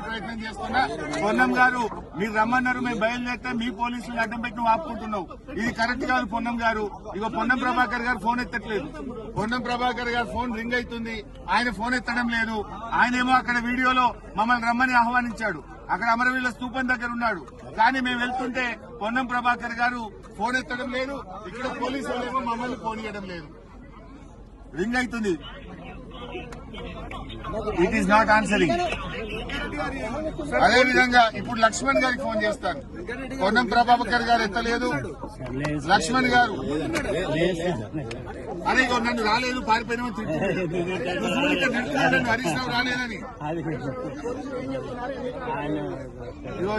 ప్రయత్నం చేస్తున్నా పొన్నం గారు మీరు రమ్మన్నారు, మేము బయలుదేరితే మీ పోలీసులు అడ్డం పెట్టి నువ్వు ఆపుకుంటున్నావు. ఇది కరెక్ట్ కాదు పొన్నం గారు. ఇగో పొన్నం ప్రభాకర్ గారు ఫోన్ ఎత్తట్లేదు. పొన్నం ప్రభాకర్ గారు ఫోన్ రింగ్ అవుతుంది, ఆయన ఫోన్ ఎత్తడం లేదు. ఆయనేమో అక్కడ వీడియోలో మమ్మల్ని రమ్మని ఆహ్వానించాడు, అక్కడ అమరవీరుల స్తూపం దగ్గర ఉన్నాడు. కానీ మేము వెళ్తుంటే పొన్నం ప్రభాకర్ గారు ఫోన్ ఎత్తడం లేదు, ఇక్కడ పోలీసులు ఏమో మమ్మల్ని ఫోన్ ఇవ్వడం లేదు. రింగ్ అవుతుంది, ఇట్ ఈస్ నాట్ ఆన్సరింగ్. అదేవిధంగా ఇప్పుడు లక్ష్మణ్ గారికి ఫోన్ చేస్తాను, పొన్నం ప్రభాకర్ గారు ఎత్తలేదు. లక్ష్మణ్ గారు అరే నన్ను రాలేదు పారిపోయినా తింటున్నాడు, హరీష్ రావు రాలేదని.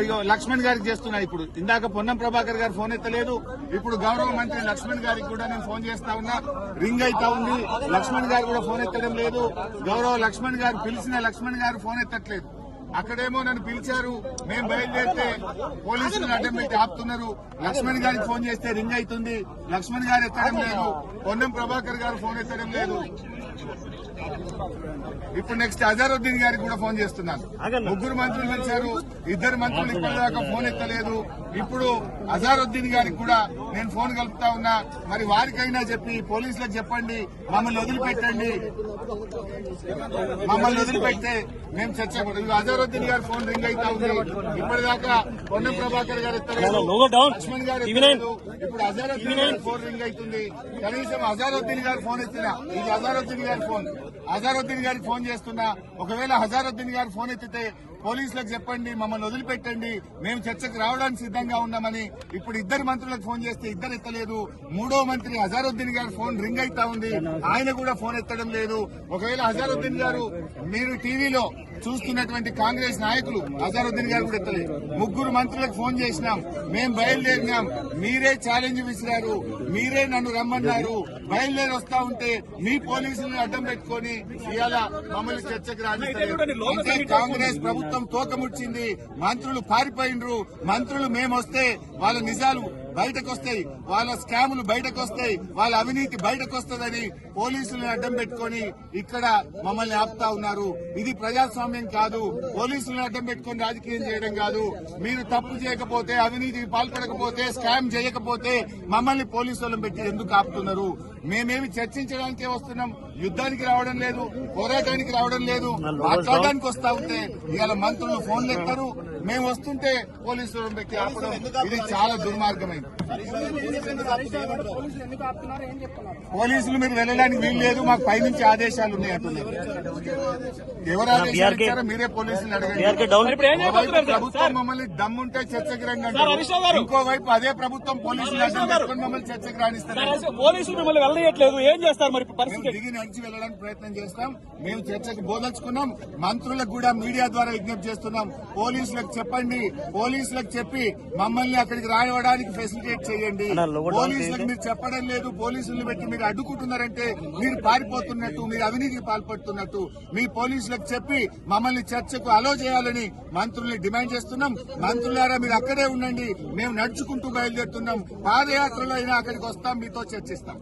ఇగో లక్ష్మణ్ గారికి చేస్తున్నా. ఇప్పుడు ఇందాక పొన్నం ప్రభాకర్ గారు ఫోన్ ఎత్తలేదు, ఇప్పుడు గౌరవ మంత్రి లక్ష్మణ్ గారికి కూడా నేను ఫోన్ చేస్తా ఉన్నా, రింగ్ అయితా ఉంది. లక్ష్మణ్ గారు కూడా ఫోన్ ఎత్తడం లేదు. గౌరవ లక్ష్మణ్ గారు పిలిచిన లక్ష్మణ్ గారు ఫోన్ ఎత్తట్లేదు. అక్కడేమో నన్ను పిలిచారు, మేము బయలుదేరితే పోలీసులు అడ్డం పెట్టి ఆపుతున్నారు. లక్ష్మణ్ గారికి ఫోన్ చేస్తే రింగ్ అవుతుంది, లక్ష్మణ్ గారు ఎత్తడం లేదు. పొన్నం ప్రభాకర్ గారు ఫోన్ ఎత్తడం లేదు. ఇప్పుడు నెక్స్ట్ అజారుద్దీన్ గారికి కూడా ఫోన్ చేస్తున్నాను. ముగ్గురు మంత్రులు పిలిచారు, ఇద్దరు మంత్రులు ఇప్పటిదాకా ఫోన్ ఎత్తలేదు. ఇప్పుడు అజారుద్దీన్ గారికి కూడా నేను ఫోన్ కలుపుతా ఉన్నా. మరి వారికైనా చెప్పి పోలీసులకు చెప్పండి, మమ్మల్ని వదిలిపెట్టండి. మమ్మల్ని వదిలిపెడితే మేము చర్చకూడదు. అజారుద్దీన్ గారి ఫోన్ రింగ్ అవుతా ఉంది, ఇప్పటిదాకా పొన్నం ప్రభాకర్ గారు ఎత్తలేదు, లక్ష్మణ్ గారు ఎత్తలేదు. ఇప్పుడు అజారుద్దీన్ గారి ఫోన్ రింగ్ అవుతుంది. కనీసం అజారుద్దీన్ గారి ఫోన్ ఎత్తినా, ఇది అజారుద్దీన్ గారి ఫోన్. అజారుద్దీన్ గారికి ఫోన్ చేస్తున్నా. ఒకవేళ అజారుద్దీన్ గారు ఫోన్ ఎత్తితే పోలీసులకు చెప్పండి, మమ్మల్ని వదిలిపెట్టండి, మేము చర్చకు రావడానికి సిద్దంగా ఉన్నామని. ఇప్పుడు ఇద్దరు మంత్రులకు ఫోన్ చేస్తే ఇద్దరు ఎత్తలేదు. మూడో మంత్రి అజారుద్దీన్ గారి ఫోన్ రింగ్ అవుతా ఉంది, ఆయన కూడా ఫోన్ ఎత్తడం లేదు. ఒకవేళ అజారుద్దీన్ గారు మీరు టీవీలో చూస్తున్నటువంటి కాంగ్రెస్ నాయకులు అజారుద్దీన్ గారు కూడా ఎత్తలేదు. ముగ్గురు మంత్రులకు ఫోన్ చేసినాం, మేం బయలుదేరినాం, మీరే ఛాలెంజ్ విసిరారు, మీరే నన్ను రమ్మన్నారు. బయలుదేరి వస్తా ఉంటే మీ పోలీసులను అడ్డం పెట్టుకుని ఇవాళ మమ్మల్ని చర్చకు రానిస్తలేదు. అంటే కాంగ్రెస్ ప్రభుత్వం తోకముచ్చింది, మంత్రులు పారిపోయినరు. మంత్రులు మేమొస్తే వాళ్ళ నిజాలు బయటకు వస్తాయి, వాళ్ళ స్కాములు బయటకు వస్తాయి, వాళ్ళ అవినీతి బయటకు వస్తుందని పోలీసులను అడ్డం పెట్టుకుని ఇక్కడ మమ్మల్ని ఆపుతా ఉన్నారు. ఇది ప్రజాస్వామ్యం కాదు. పోలీసులను అడ్డం పెట్టుకుని రాజకీయం చేయడం కాదు. మీరు తప్పు చేయకపోతే, అవినీతికి పాల్పడకపోతే, స్కామ్ చేయకపోతే మమ్మల్ని పోలీసులను పెట్టి ఎందుకు ఆపుతున్నారు? మేమేమి చర్చించడానికే వస్తున్నాం, యుద్ధానికి రావడం లేదు, పోరాటానికి రావడం లేదు. మాట్లాడడానికి వస్తా ఉంటే ఇవాళ మంత్రులు ఫోన్లు ఎత్తారు, మేము వస్తుంటే పోలీసులను పెట్టి ఆపడం, ఇది చాలా దుర్మార్గమైంది. పోలీసులు మీరు వెళ్ళడానికి వీలు లేదు, మాకు పైనుంచి ఆదేశాలు ఉన్నాయి అంటున్నారు. ఎవరు ఆదేశాలు ఇచ్చారో మీరే పోలీసులు అడగండి. ప్రభుత్వం మమ్మల్ని దమ్ముంటే చర్చకి రండి అంటారు, ఇంకోవైపు అదే ప్రభుత్వం పోలీసులు మమ్మల్ని చర్చకి రాణిస్తారు. పోలీసులు మిమ్మల్ని వెళ్ళట్లేదు, ఏం చేస్తారు మరి? దిగి నడిచి వెళ్ళడానికి ప్రయత్నం చేస్తాం. మేము చర్చకు బోధించుకున్నాం. మంత్రులకు కూడా మీడియా ద్వారా విజ్ఞప్తి చేస్తున్నాం, పోలీసులకు చెప్పండి, పోలీసులకు చెప్పి మమ్మల్ని అక్కడికి రానివ్వడానికి ఫెసిలిటేట్ చేయండి. పోలీసులకు మీరు చెప్పడం లేదు, పోలీసులను పెట్టి మీరు అడ్డుకుంటున్నారంటే మీరు పారిపోతున్నట్టు, మీరు అవినీతికి పాల్పడుతున్నట్టు. మీ పోలీసులకు చెప్పి మమ్మల్ని చర్చకు అలో చేయాలని మంత్రుల్ని డిమాండ్ చేస్తున్నాం. మంత్రులారా మీరు అక్కడే ఉండండి, మేము నడుచుకుంటూ బయలుదేరుతున్నాం. పాదయాత్రలో అయినా అక్కడికి వస్తాం, మీతో చర్చిస్తాం.